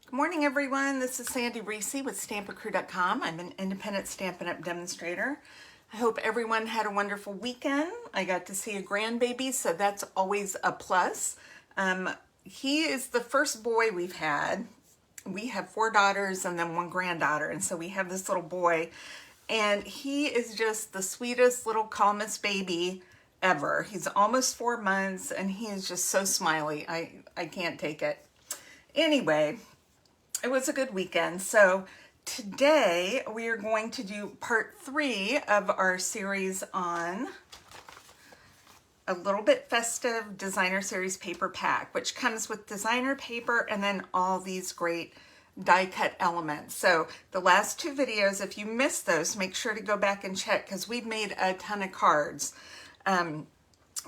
Good morning, everyone. This is Sandy Reese with StamperCrew.com. I'm an independent Stampin' Up! Demonstrator. I hope everyone had a wonderful weekend. I got to see a grandbaby, so that's always a plus. He is the first boy we've had. We have 4 daughters and then 1 granddaughter, and so we have this little boy, and he is just the sweetest little calmest baby ever. He's almost 4 months, and he is just so smiley. I can't take it. Anyway, it was a good weekend. So today we are going to do part 3 of our series on a little bit festive designer series paper pack, which comes with designer paper and then all these great die cut elements. So the last 2 videos, if you missed those, make sure to go back and check because we've made a ton of cards.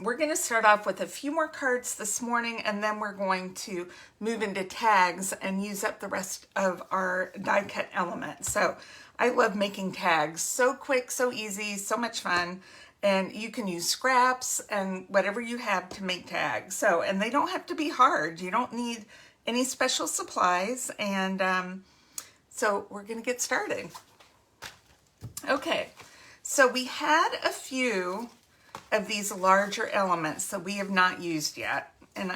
We're going to start off with a few more cards this morning, and then we're going to move into tags and use up the rest of our die cut elements. So I love making tags. So quick, so easy, so much fun. And you can use scraps and whatever you have to make tags. So, and they don't have to be hard. You don't need any special supplies. And so we're going to get started. Okay, so we had a few of these larger elements that we have not used yet. And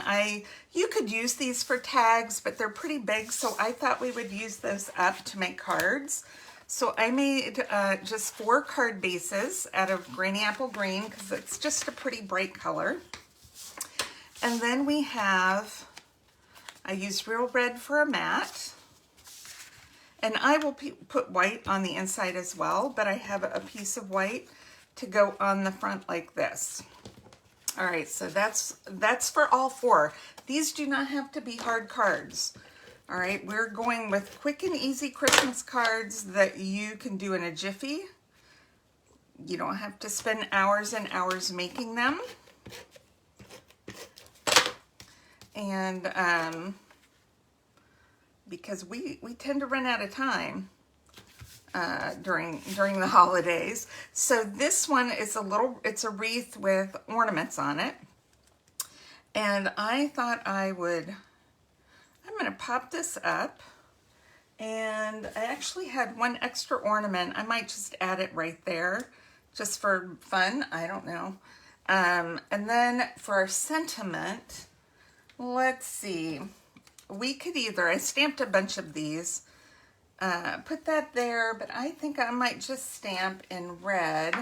you could use these for tags, but they're pretty big, so I thought we would use those up to make cards. So I made just 4 card bases out of Granny Apple Green because it's just a pretty bright color. And then we have, I used Real Red for a mat. And I will put white on the inside as well, but I have a piece of white to go on the front like this. All right, so that's for all 4. These do not have to be hard cards. All right, we're going with quick and easy Christmas cards that you can do in a jiffy. You don't have to spend hours and hours making them. And because we tend to run out of time during the holidays. So this one is it's a wreath with ornaments on it. And I thought I'm going to pop this up. And I actually had 1 extra ornament. I might just add it right there just for fun. I don't know. And then for our sentiment, let's see. We could I stamped a bunch of these. Put that there, but I think I might just stamp in red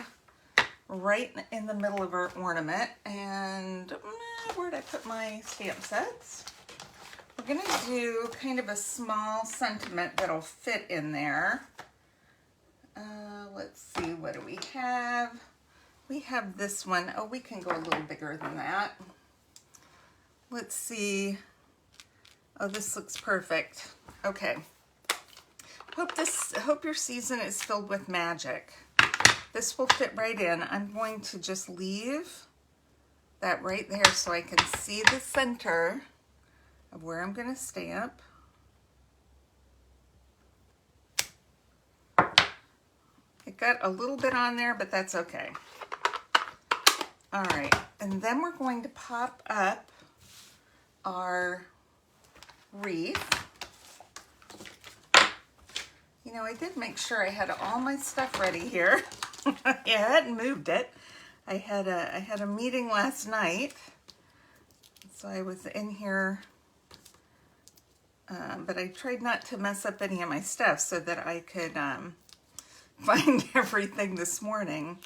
right in the middle of our ornament. And where'd I put my stamp sets? We're going to do kind of a small sentiment that'll fit in there. Let's see, what do we have? We have this one. Oh, we can go a little bigger than that. Let's see. Oh, this looks perfect. Okay. Hope your season is filled with magic. This will fit right in. I'm going to just leave that right there so I can see the center of where I'm going to stamp. It got a little bit on there, but that's okay. All right, and then we're going to pop up our wreath. You know, I did make sure I had all my stuff ready here. I hadn't moved it. I had a meeting last night, so I was in here, but I tried not to mess up any of my stuff so that I could find everything this morning.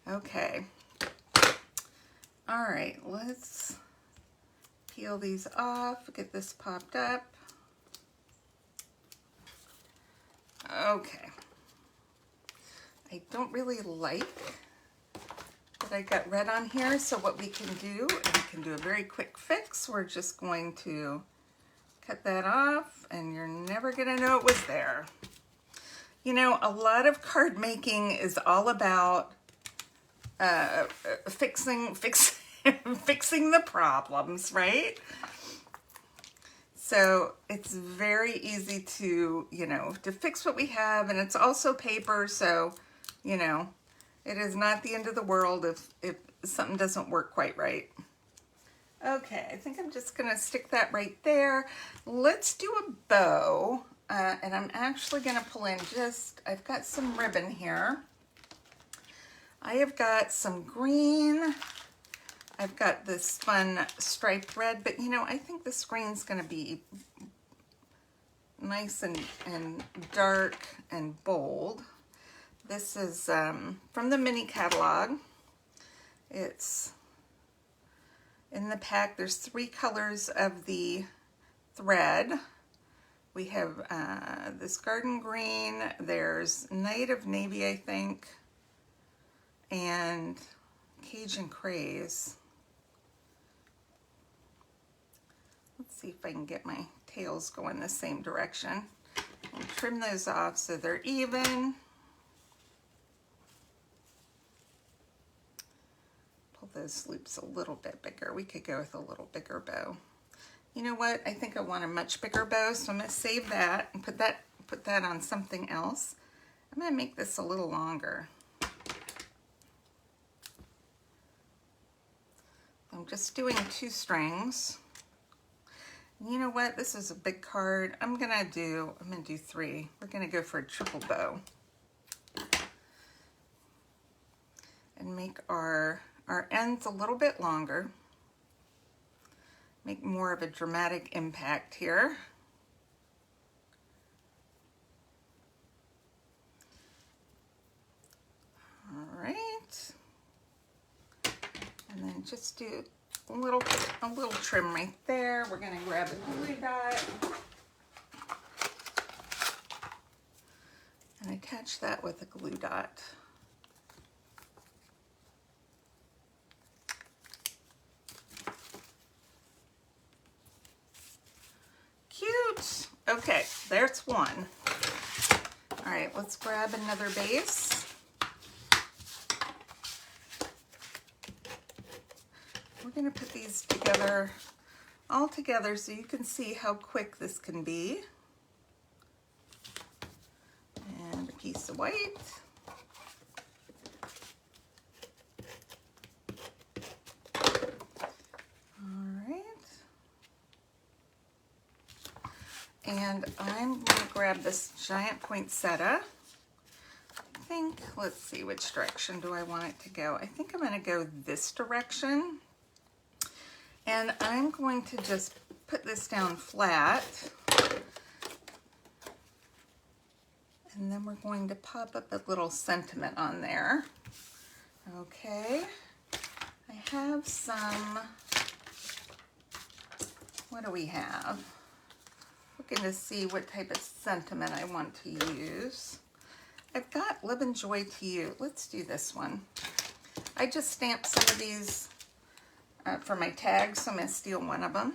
Okay. All right, let's peel these off, get this popped up. Okay, I don't really like that I got red on here, so what we can do a very quick fix. We're just going to cut that off, and you're never gonna know it was there. You know, a lot of card making is all about fixing the problems, right? So it's very easy to, to fix what we have, and it's also paper, so, it is not the end of the world if something doesn't work quite right. Okay, I think I'm just gonna stick that right there. Let's do a bow, and I'm actually gonna pull in I've got some ribbon here. I have got some green. I've got this fun striped red, but you know, I think this green's gonna be nice and dark and bold. This is from the mini catalog. It's in the pack. There's 3 colors of the thread. We have this garden green, there's Night of Navy, I think, and Cajun Craze. Let's see if I can get my tails going the same direction. I'll trim those off so they're even. Pull those loops a little bit bigger. We could go with a little bigger bow. You know what? I think I want a much bigger bow, so I'm going to save that and put that on something else. I'm going to make this a little longer. I'm just doing 2 strings. You know what? This is a big card. I'm gonna do 3. We're gonna go for a triple bow and make our ends a little bit longer. Make more of a dramatic impact here. All right. And then just do a little trim right there. We're gonna grab a glue dot and attach that with a glue dot. Cute. Okay, there's one. All right, let's grab another base. We're going to put these together, all together, so you can see how quick this can be. And a piece of white. All right. And I'm going to grab this giant poinsettia. I think, let's see, which direction do I want it to go? I think I'm going to go this direction. And I'm going to just put this down flat. And then we're going to pop up a little sentiment on there. Okay. I have some, what do we have? Looking to see what type of sentiment I want to use. I've got Love and Joy to You. Let's do this one. I just stamped some of these for my tags, so I'm going to steal one of them.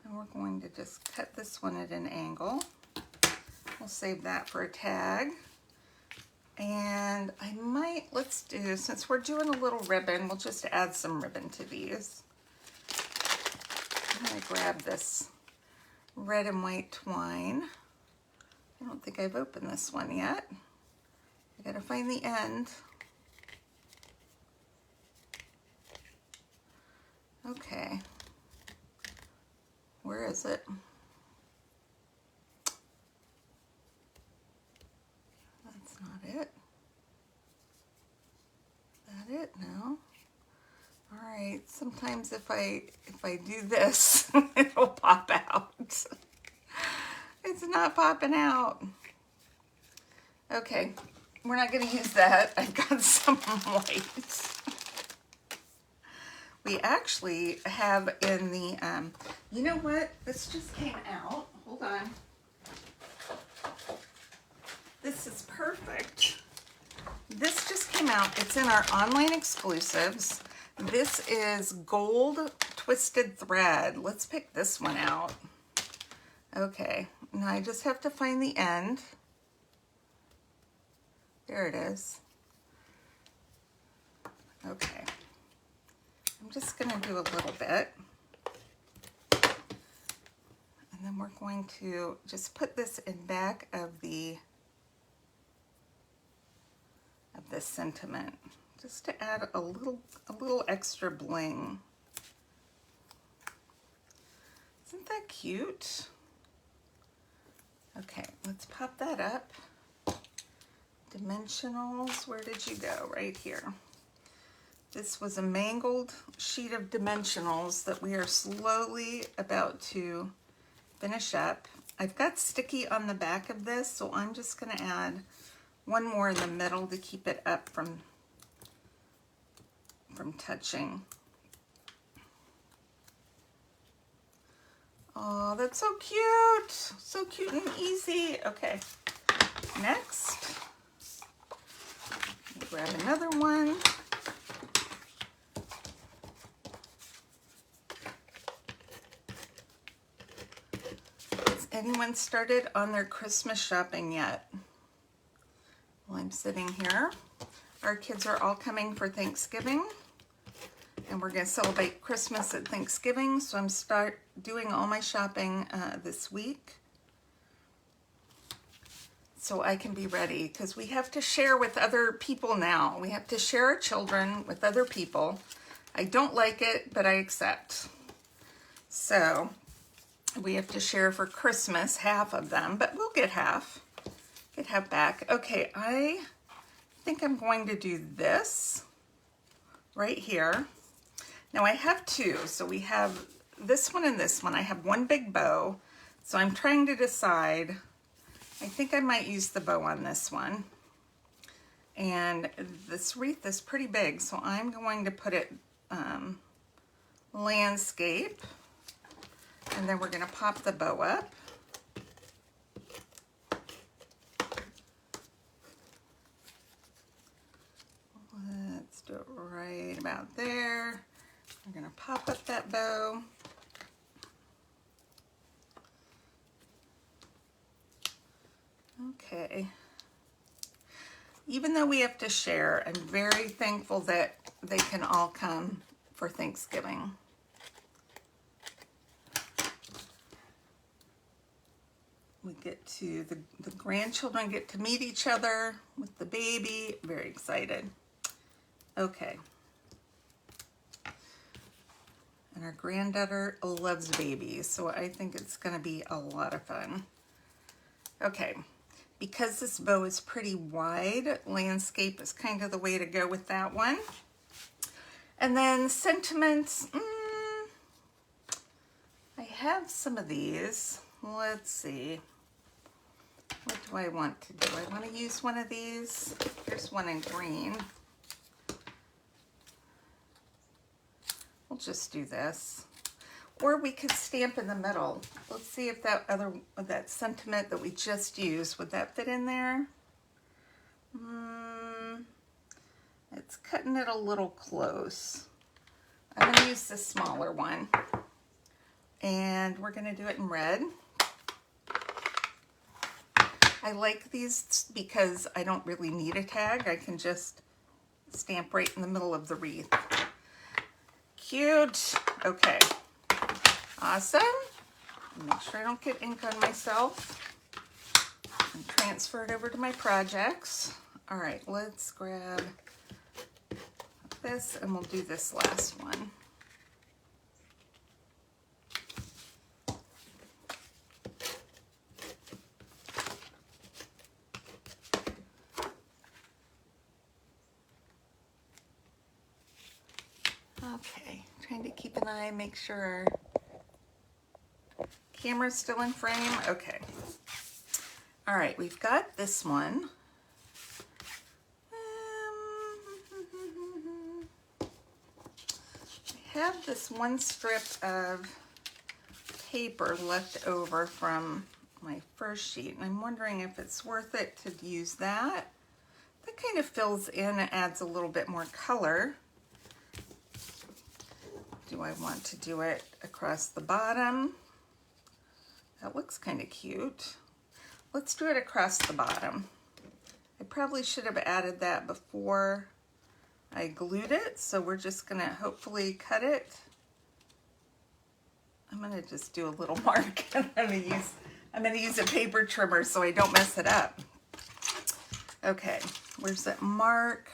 And we're going to just cut this one at an angle. We'll save that for a tag. And I might, let's do, since we're doing a little ribbon, we'll just add some ribbon to these. I'm going to grab this red and white twine. I don't think I've opened this one yet. I got to find the end. Okay, where is it? That's not it. Is that it? No. All right, sometimes if I do this, it'll pop out. It's not popping out. Okay, we're not gonna use that. I've got some white. We actually have in the, you know what? This just came out. Hold on. This is perfect. This just came out. It's in our online exclusives. This is gold twisted thread. Let's pick this one out. Okay, now I just have to find the end. There it is. Okay. I'm just going to do a little bit. And then we're going to just put this in back of this sentiment. just to add a little extra bling. Isn't that cute? Okay, let's pop that up. Dimensionals, where did you go? Right here. This was a mangled sheet of dimensionals that we are slowly about to finish up. I've got sticky on the back of this, so I'm just going to add one more in the middle to keep it up from touching. Oh, that's so cute. So cute and easy. Okay, next, grab another one. Has anyone started on their Christmas shopping yet? Well, I'm sitting here. Our kids are all coming for Thanksgiving, and we're going to celebrate Christmas at Thanksgiving, so I'm doing all my shopping this week so I can be ready, because we have to share with other people now. We have to share our children with other people. I don't like it, but I accept. So we have to share for Christmas, half of them, but we'll get half. Get half back. Okay, I think I'm going to do this right here. Now I have two, so we have this one and this one. I have one big bow, so I'm trying to decide. I think I might use the bow on this one. And this wreath is pretty big, so I'm going to put it landscape, and then we're going to pop the bow up. Let's do it right about there. I'm going to pop up that bow. Okay. Even though we have to share, I'm very thankful that they can all come for Thanksgiving. We get to, the grandchildren get to meet each other with the baby. Very excited. Okay. And our granddaughter loves babies, so I think it's going to be a lot of fun. Okay. Because this bow is pretty wide, landscape is kind of the way to go with that one. And then sentiments, I have some of these. Let's see. What do I want to do? I want to use one of these. Here's one in green. We'll just do this. Or we could stamp in the middle. Let's see if that sentiment that we just used, would that fit in there? It's cutting it a little close. I'm going to use the smaller one. And we're going to do it in red. I like these because I don't really need a tag. I can just stamp right in the middle of the wreath. Cute. Okay. Awesome. Make sure I don't get ink on myself. And transfer it over to my projects. All right, let's grab this and we'll do this last one. Okay, trying to keep an eye, make sure our camera's still in frame. Okay. All right, we've got this one. I have this one strip of paper left over from my first sheet, and I'm wondering if it's worth it to use that. That kind of fills in and adds a little bit more color. Do I want to do it across the bottom? That looks kind of cute. Let's do it across the bottom. I probably should have added that before I glued it, so we're just gonna hopefully cut it. I'm gonna just do a little mark. I'm gonna use a paper trimmer so I don't mess it up. Okay, where's that mark?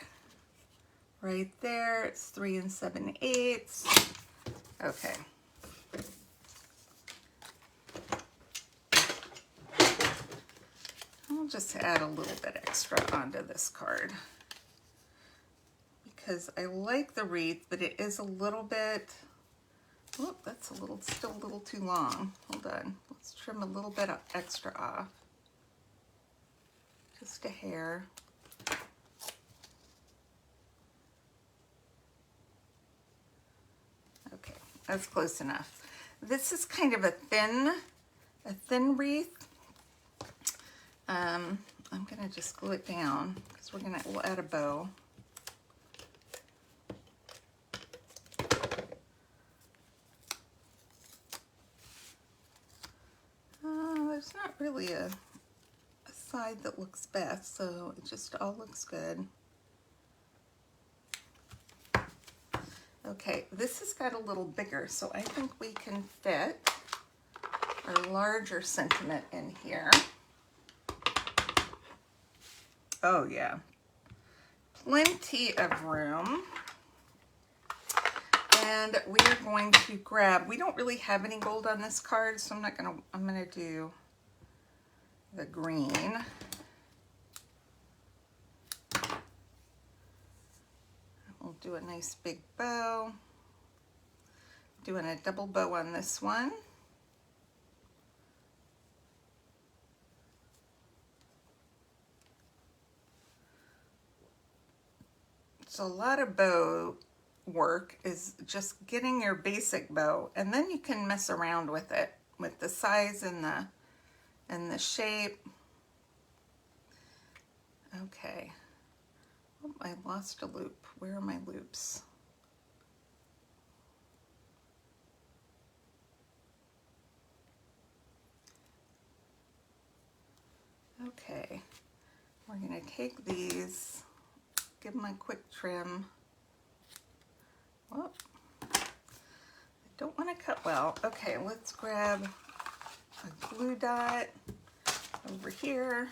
right there. It's 3 7/8. Okay. I'll just add a little bit extra onto this card because I like the wreath, but it is a little bit, oh, that's a little, still a little too long. Hold on, let's trim a little bit extra off. Just a hair. Okay, that's close enough. This is kind of a thin wreath. I'm gonna just glue it down because we'll add a bow. There's not really a side that looks best, so it just all looks good. Okay, this has got a little bigger, so I think we can fit our larger sentiment in here. Oh yeah, plenty of room. And we are going to grab, we don't really have any gold on this card, so I'm gonna do the green. We'll do a nice big bow. Doing a double bow on this one. So a lot of bow work is just getting your basic bow, and then you can mess around with it, with the size and the shape. Okay. Oh, I lost a loop. Where are my loops? Okay. We're going to take these, give them a quick trim. Whoop. I don't want to cut well. Okay, let's grab a glue dot over here.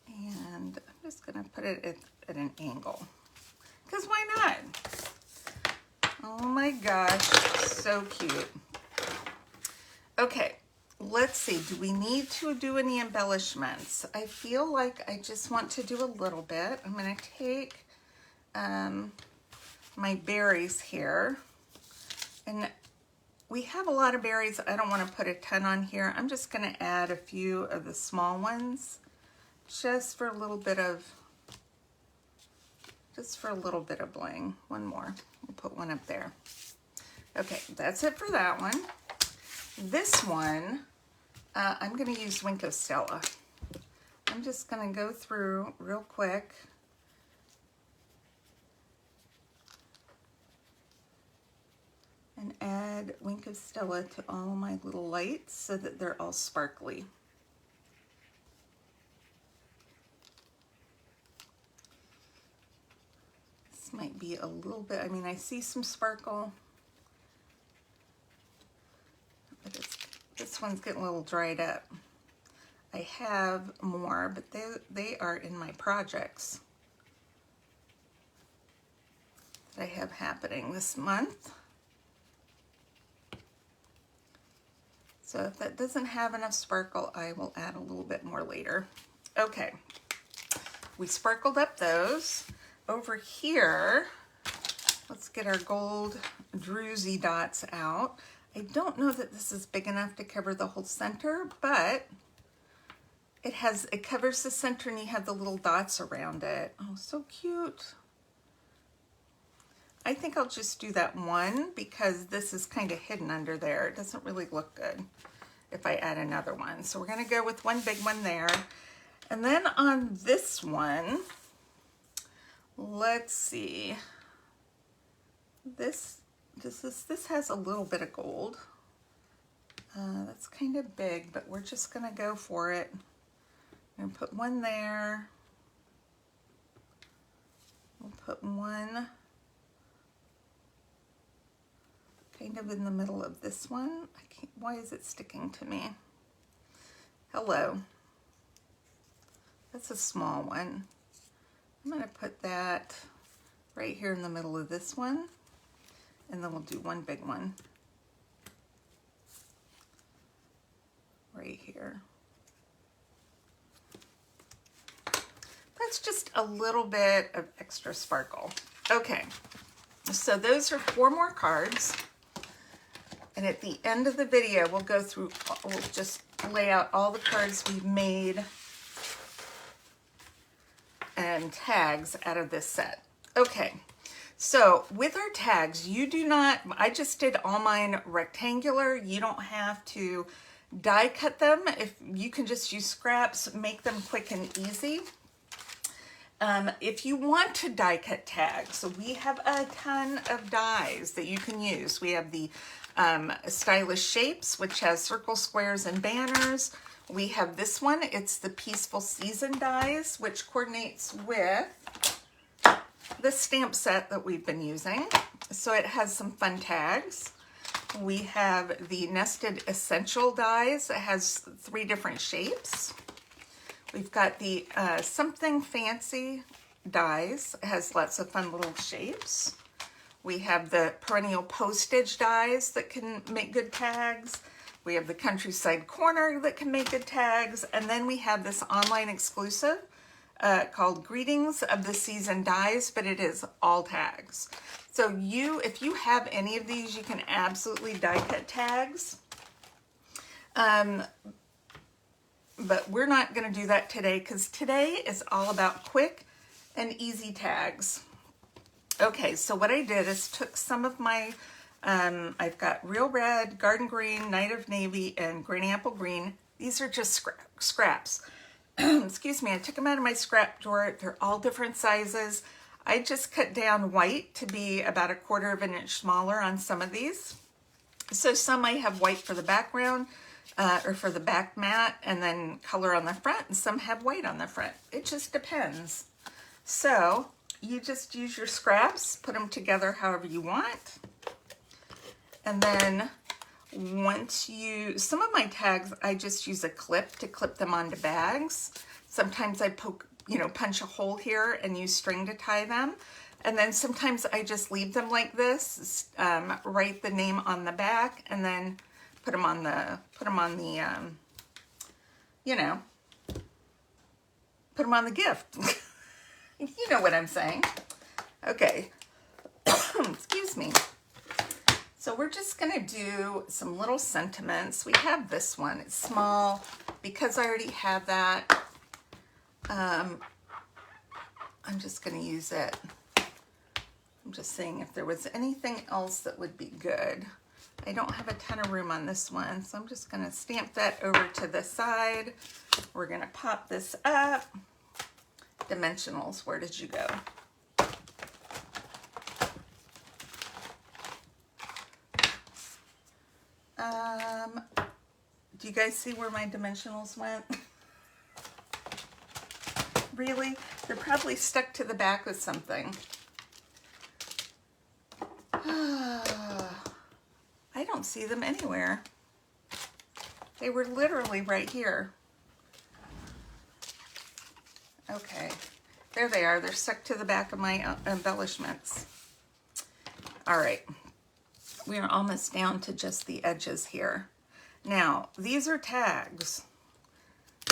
And I'm just going to put it at an angle. Because why not? Oh my gosh, so cute. Okay, let's see. Do we need to do any embellishments? I feel like I just want to do a little bit. I'm going to take my berries here. And we have a lot of berries. I don't want to put a ton on here. I'm just going to add a few of the small ones just for a little bit of bling. One more. We'll put one up there. Okay, that's it for that one. This one, I'm going to use Wink of Stella. I'm just going to go through real quick. And add Wink of Stella to all my little lights so that they're all sparkly. This might be a little bit, I mean, I see some sparkle, but this one's getting a little dried up. I have more, but they are in my projects that I have happening this month. So if that doesn't have enough sparkle, I will add a little bit more later. Okay, we sparkled up those. Over here, let's get our gold druzy dots out. I don't know that this is big enough to cover the whole center, but it covers the center and you have the little dots around it. Oh, so cute. I think I'll just do that one because this is kind of hidden under there. It doesn't really look good if I add another one. So we're gonna go with one big one there. And then on this one, let's see. This has a little bit of gold. That's kind of big, but we're just gonna go for it. I'm gonna put one there. We'll put one kind of in the middle of this one. Why is it sticking to me? hello. That's a small one. I'm going to put that right here in the middle of this one, and then we'll do one big one right here. That's just a little bit of extra sparkle. Okay, so those are 4 more cards. And at the end of the video, we'll go through, we'll just lay out all the cards we've made and tags out of this set. Okay, so with our tags, you do not, I just did all mine rectangular. You don't have to die cut them. If you can just use scraps, make them quick and easy. If you want to die cut tags, so we have a ton of dies that you can use. We have the Stylish Shapes, which has circle, squares, and banners. We have this one. It's the Peaceful Season dies, which coordinates with the stamp set that we've been using. So it has some fun tags. We have the Nested Essential dies. It has 3 different shapes. We've got the Something Fancy dies. It has lots of fun little shapes. We have the Perennial Postage dies that can make good tags. We have the Countryside Corner that can make good tags. And then we have this online exclusive called Greetings of the Season dies, but it is all tags. So if you have any of these, you can absolutely die cut tags. But we're not going to do that today because today is all about quick and easy tags. Okay, so what I did is took some of my, I've got Real Red, Garden Green, Night of Navy, and Granny Apple Green. These are just scraps. Excuse me, I took them out of my scrap drawer. They're all different sizes. I just cut down white to be about 1/4 of an inch smaller on some of these. So some I have white for the background or for the back mat and then color on the front, and some have white on the front. It just depends. So you just use your scraps, put them together however you want. And then once some of my tags, I just use a clip to clip them onto bags. Sometimes I punch a hole here and use string to tie them. And then sometimes I just leave them like this, write the name on the back, and then put them on the gift. You know what I'm saying. Okay, excuse me. So we're just gonna do some little sentiments. We have this one, it's small. Because I already have that, I'm just gonna use it. I'm just saying if there was anything else that would be good. I don't have a ton of room on this one, so I'm just gonna stamp that over to the side. We're gonna pop this up. Dimensionals, where did you go? Do you guys see where my dimensionals went? Really? They're probably stuck to the back with something. I don't see them anywhere. They were literally right here. Okay, there they are. They're stuck to the back of my embellishments. All right, we are almost down to just the edges here. Now, these are tags.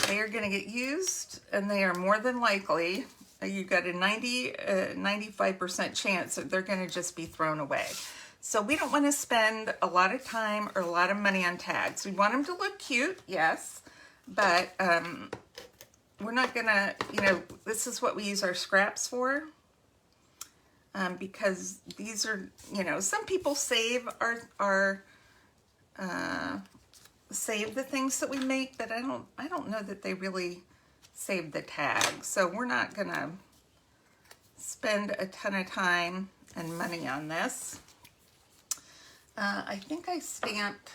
They are going to get used, and they are more than likely, you've got a 95% chance that they're going to just be thrown away. So we don't want to spend a lot of time or a lot of money on tags. We want them to look cute, yes, but we're not gonna, this is what we use our scraps for, because these are, some people save save the things that we make, but I don't know that they really save the tags. So we're not gonna spend a ton of time and money on this. I think I stamped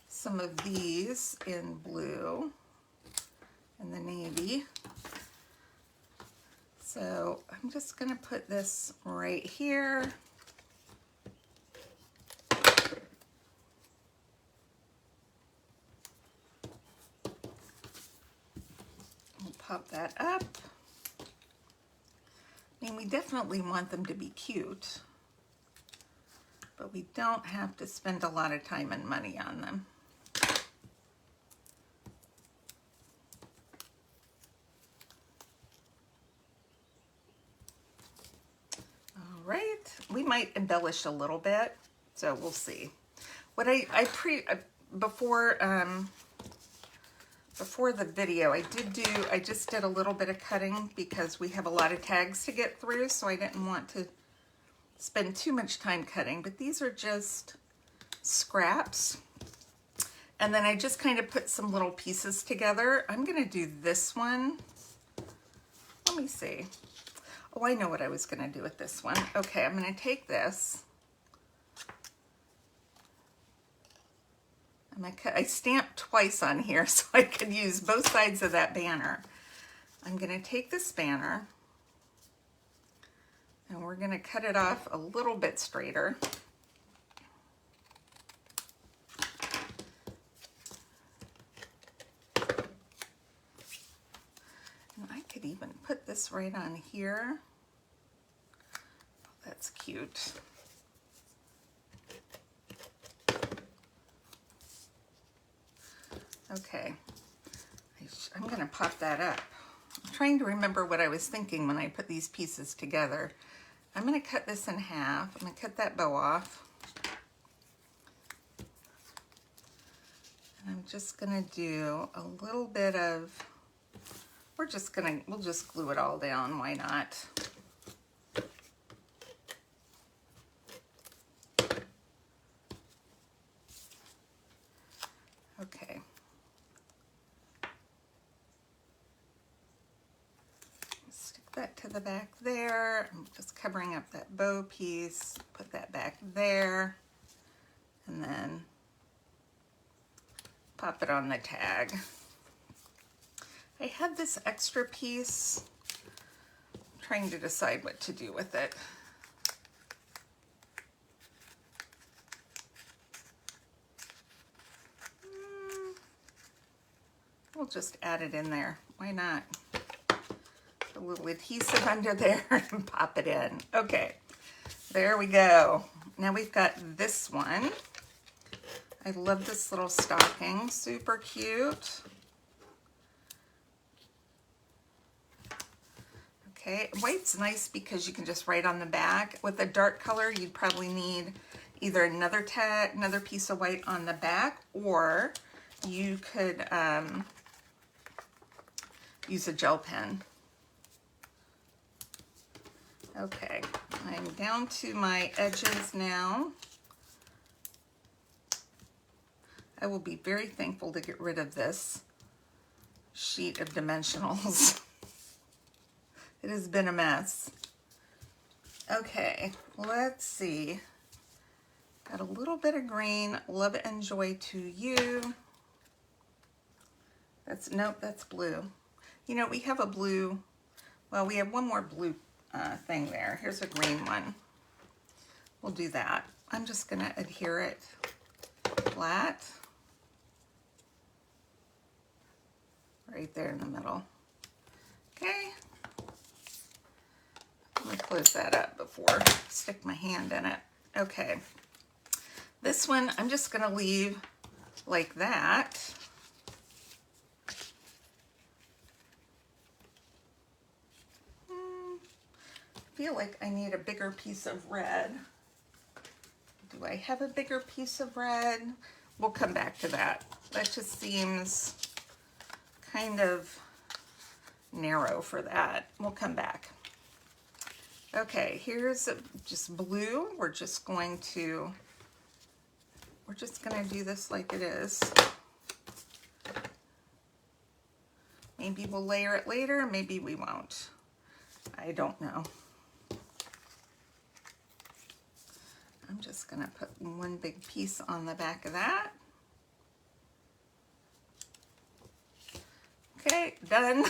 some of these in blue and the navy. So I'm just gonna put this right here. pop that up. I mean, we definitely want them to be cute, but we don't have to spend a lot of time and money on them. All right, we might embellish a little bit, so we'll see. What before the video, I just did a little bit of cutting because we have a lot of tags to get through, so I didn't want to spend too much time cutting, but these are just scraps. And then I just kind of put some little pieces together. I'm gonna do this one. Let me see. Oh, I know what I was gonna do with this one. Okay, I'm gonna take this. I stamped twice on here so I could use both sides of that banner. I'm gonna take this banner and we're gonna cut it off a little bit straighter. And I could even put this right on here. Oh, that's cute. Okay, I'm gonna pop that up. I'm trying to remember what I was thinking when I put these pieces together. I'm gonna cut this in half. I'm gonna cut that bow off. And I'm just gonna do a little bit of, we'll just glue it all down, why not? Okay. That to the back there. I'm just covering up that bow piece, put that back there, and then pop it on the tag. I had this extra piece. I'm trying to decide what to do with it. We'll just add it in there. Why not? A little adhesive under there and pop it in. Okay, there we go. Now we've got this one. I love this little stocking, super cute. Okay, white's nice because you can just write on the back. With a dark color, you'd probably need either another tag, another piece of white on the back, or you could use a gel pen. Okay, I'm down to my edges now. I will be very thankful to get rid of this sheet of dimensionals. It has been a mess. Okay, let's see. Got a little bit of green. Love and joy to you. Nope, that's blue. You know, we have a blue, well, we have one more blue thing there. Here's a green one. We'll do that. I'm just gonna adhere it flat. Right there in the middle. Okay. Let me close that up before I stick my hand in it. Okay. This one, I'm just gonna leave like that. I feel like I need a bigger piece of red. Do I have a bigger piece of red? We'll come back to that. That just seems kind of narrow for that. We'll come back. Okay, here's just blue. We're just gonna do this like it is. Maybe we'll layer it later, maybe we won't. I don't know. I'm just gonna put one big piece on the back of that. Okay, done.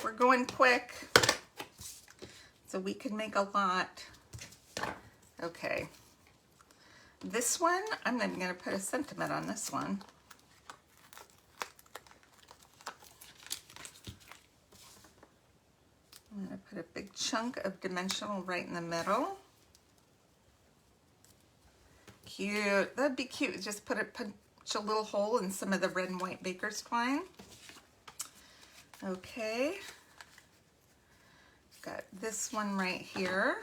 We're going quick, so we can make a lot. Okay, this one, I'm gonna put a sentiment on this one. Put a big chunk of dimensional right in the middle. Cute. That'd be cute. Just punch a little hole in some of the red and white baker's twine. Okay. Got this one right here.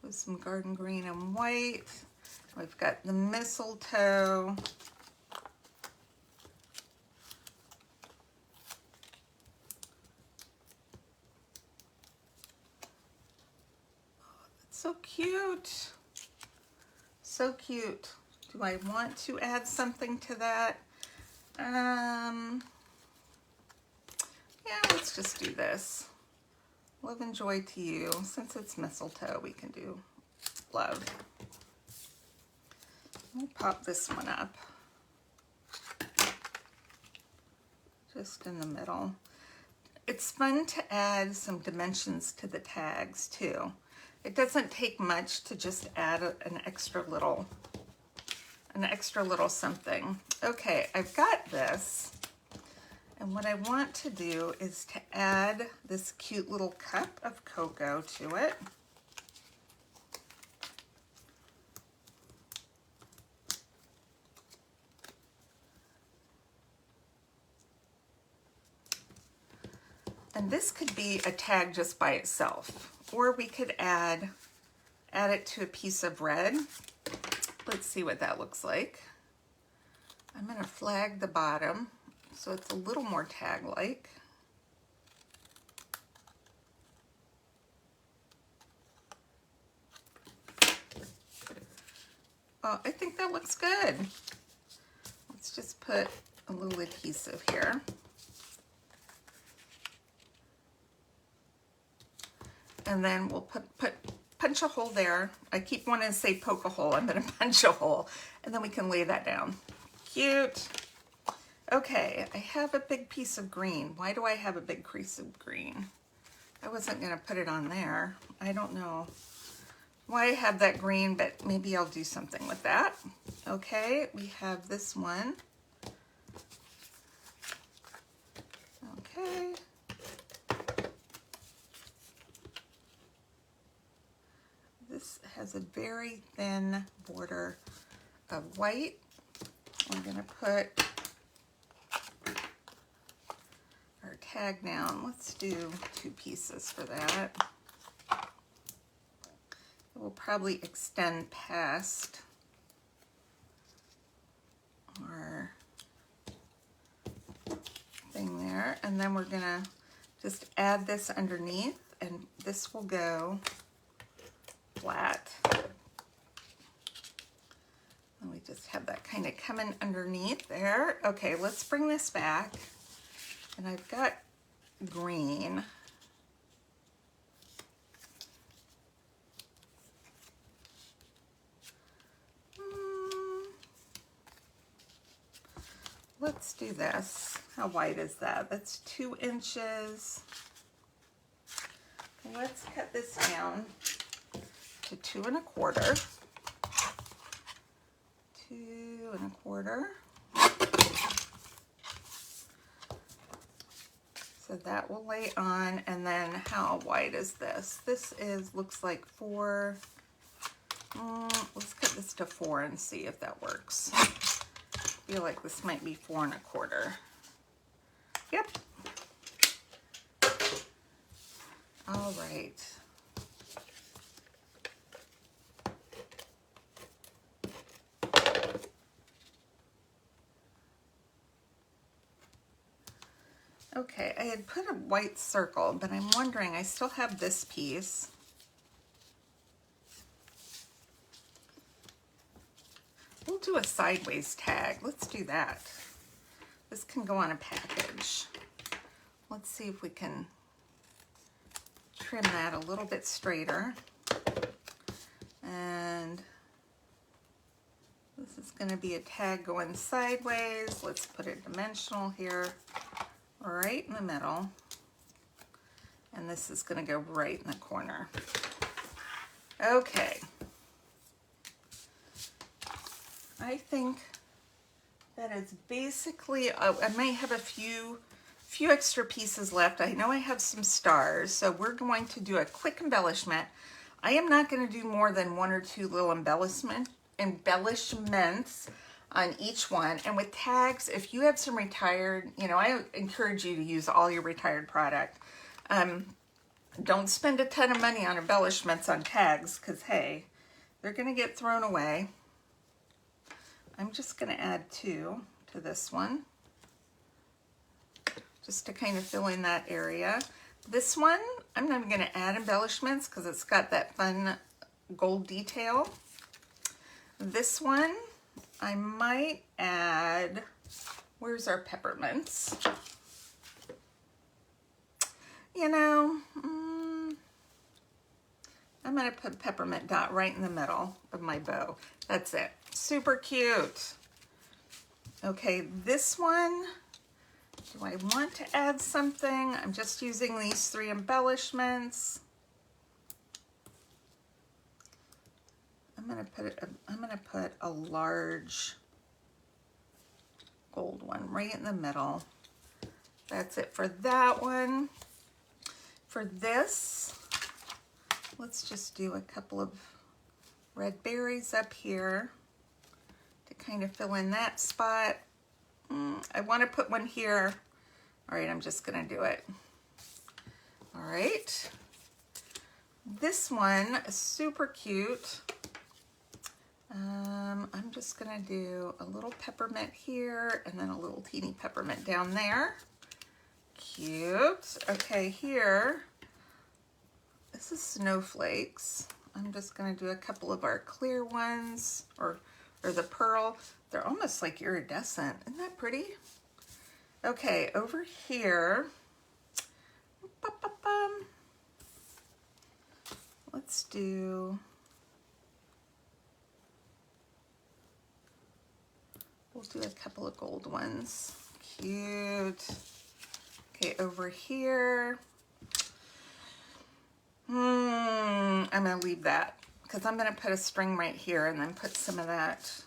With some garden green and white. We've got the mistletoe. So cute. So cute. Do I want to add something to that? Yeah, let's just do this. Love and joy to you. Since it's mistletoe, we can do love. Let me pop this one up. Just in the middle. It's fun to add some dimensions to the tags too. It doesn't take much to just add an extra little something. Okay, I've got this. And what I want to do is to add this cute little cup of cocoa to it. And this could be a tag just by itself, or we could add it to a piece of red. Let's see what that looks like. I'm going to flag the bottom so it's a little more tag-like. Oh, I think that looks good. Let's just put a little adhesive here. And then we'll punch a hole there. I keep wanting to say poke a hole. I'm going to punch a hole. And then we can lay that down. Cute. Okay, I have a big piece of green. Why do I have a big piece of green? I wasn't going to put it on there. I don't know why I have that green, but maybe I'll do something with that. Okay, we have this one. Okay. This has a very thin border of white. I'm going to put our tag down. Let's do 2 pieces for that. It will probably extend past our thing there. And then we're going to just add this underneath, and this will go flat. And we just have that kind of coming underneath there. Okay, let's bring this back. And I've got green. Let's do this. How wide is that? That's 2 inches. Let's cut this down to 2 1/4. 2 1/4. So that will lay on, and then how wide is this? This looks like 4. Let's cut this to 4 and see if that works. I feel like this might be 4 1/4. Yep. All right. Okay, I had put a white circle, but I'm wondering, I still have this piece. We'll do a sideways tag. Let's do that. This can go on a package. Let's see if we can trim that a little bit straighter. And this is going to be a tag going sideways. Let's put it dimensional here, right in the middle. And this is going to go right in the corner. Okay. I think that is basically, I may have a few extra pieces left. I know I have some stars, so we're going to do a quick embellishment. I am not going to do more than 1 or 2 little embellishments on each one. And with tags, if you have some retired, you know, I encourage you to use all your retired product. Don't spend a ton of money on embellishments on tags, because hey, they're going to get thrown away. I'm just going to add 2 to this one, just to kind of fill in that area. This one, I'm not going to add embellishments because it's got that fun gold detail. This one, I might add, where's our peppermints? You know, I'm going to put peppermint dot right in the middle of my bow. That's it. Super cute. Okay, this one, do I want to add something? I'm just using these 3 embellishments. I'm going to put a large gold one right in the middle. That's it for that one. For this, let's just do a couple of red berries up here to kind of fill in that spot. I want to put one here. All right, I'm just going to do it. All right. This one is super cute. I'm just going to do a little peppermint here and then a little teeny peppermint down there. Cute. Okay, here, this is snowflakes. I'm just going to do a couple of our clear ones, or the pearl. They're almost like iridescent. Isn't that pretty? Okay, over here, let's do, we'll do a couple of gold ones. Cute. Okay, over here, I'm going to leave that because I'm going to put a string right here and then put some of that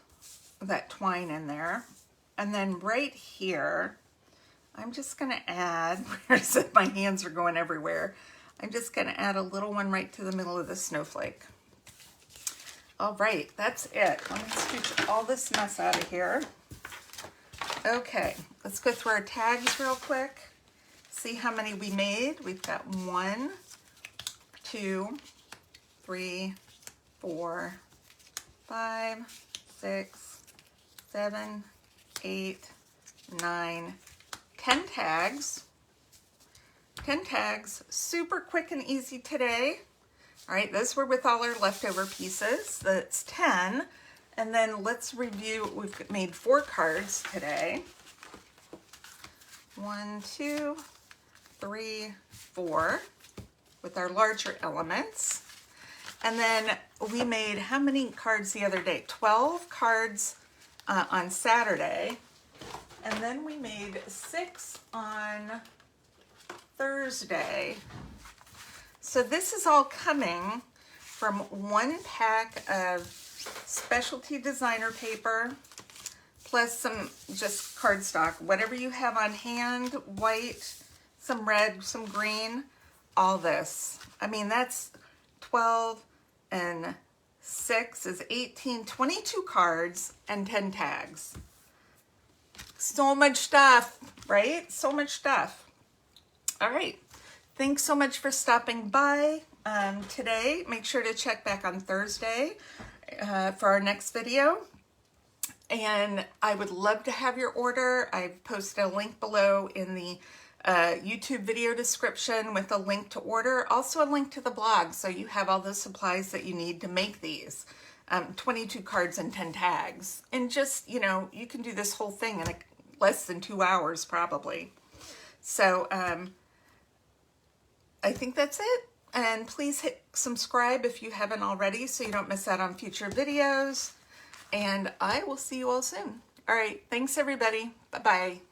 twine in there. And then right here, I'm just going to add, where's it? My hands are going everywhere. I'm just going to add a little one right to the middle of the snowflake. All right, that's it. Let me scooch all this mess out of here. Okay, let's go through our tags real quick. See how many we made. We've got 1, 2, 3, 4, 5, 6, 7, 8, 9, 10 tags. 10 tags, super quick and easy today. All right, those were with all our leftover pieces. That's 10. And then let's review, we've made 4 cards today. 1, 2, 3, 4 with our larger elements. And then we made how many cards the other day? 12 cards on Saturday. And then we made 6 on Thursday. So this is all coming from 1 pack of specialty designer paper, plus some just cardstock, whatever you have on hand, white, some red, some green, all this. I mean, that's 12 and 6 is 18, 22 cards and 10 tags. So much stuff, right? So much stuff. All right. Thanks so much for stopping by today. Make sure to check back on Thursday for our next video. And I would love to have your order. I've posted a link below in the YouTube video description with a link to order. Also a link to the blog, so you have all the supplies that you need to make these. 22 cards and 10 tags. And just, you know, you can do this whole thing in less than 2 hours probably. So I think that's it. And please hit subscribe if you haven't already so you don't miss out on future videos. And I will see you all soon. All right, thanks everybody. Bye-bye.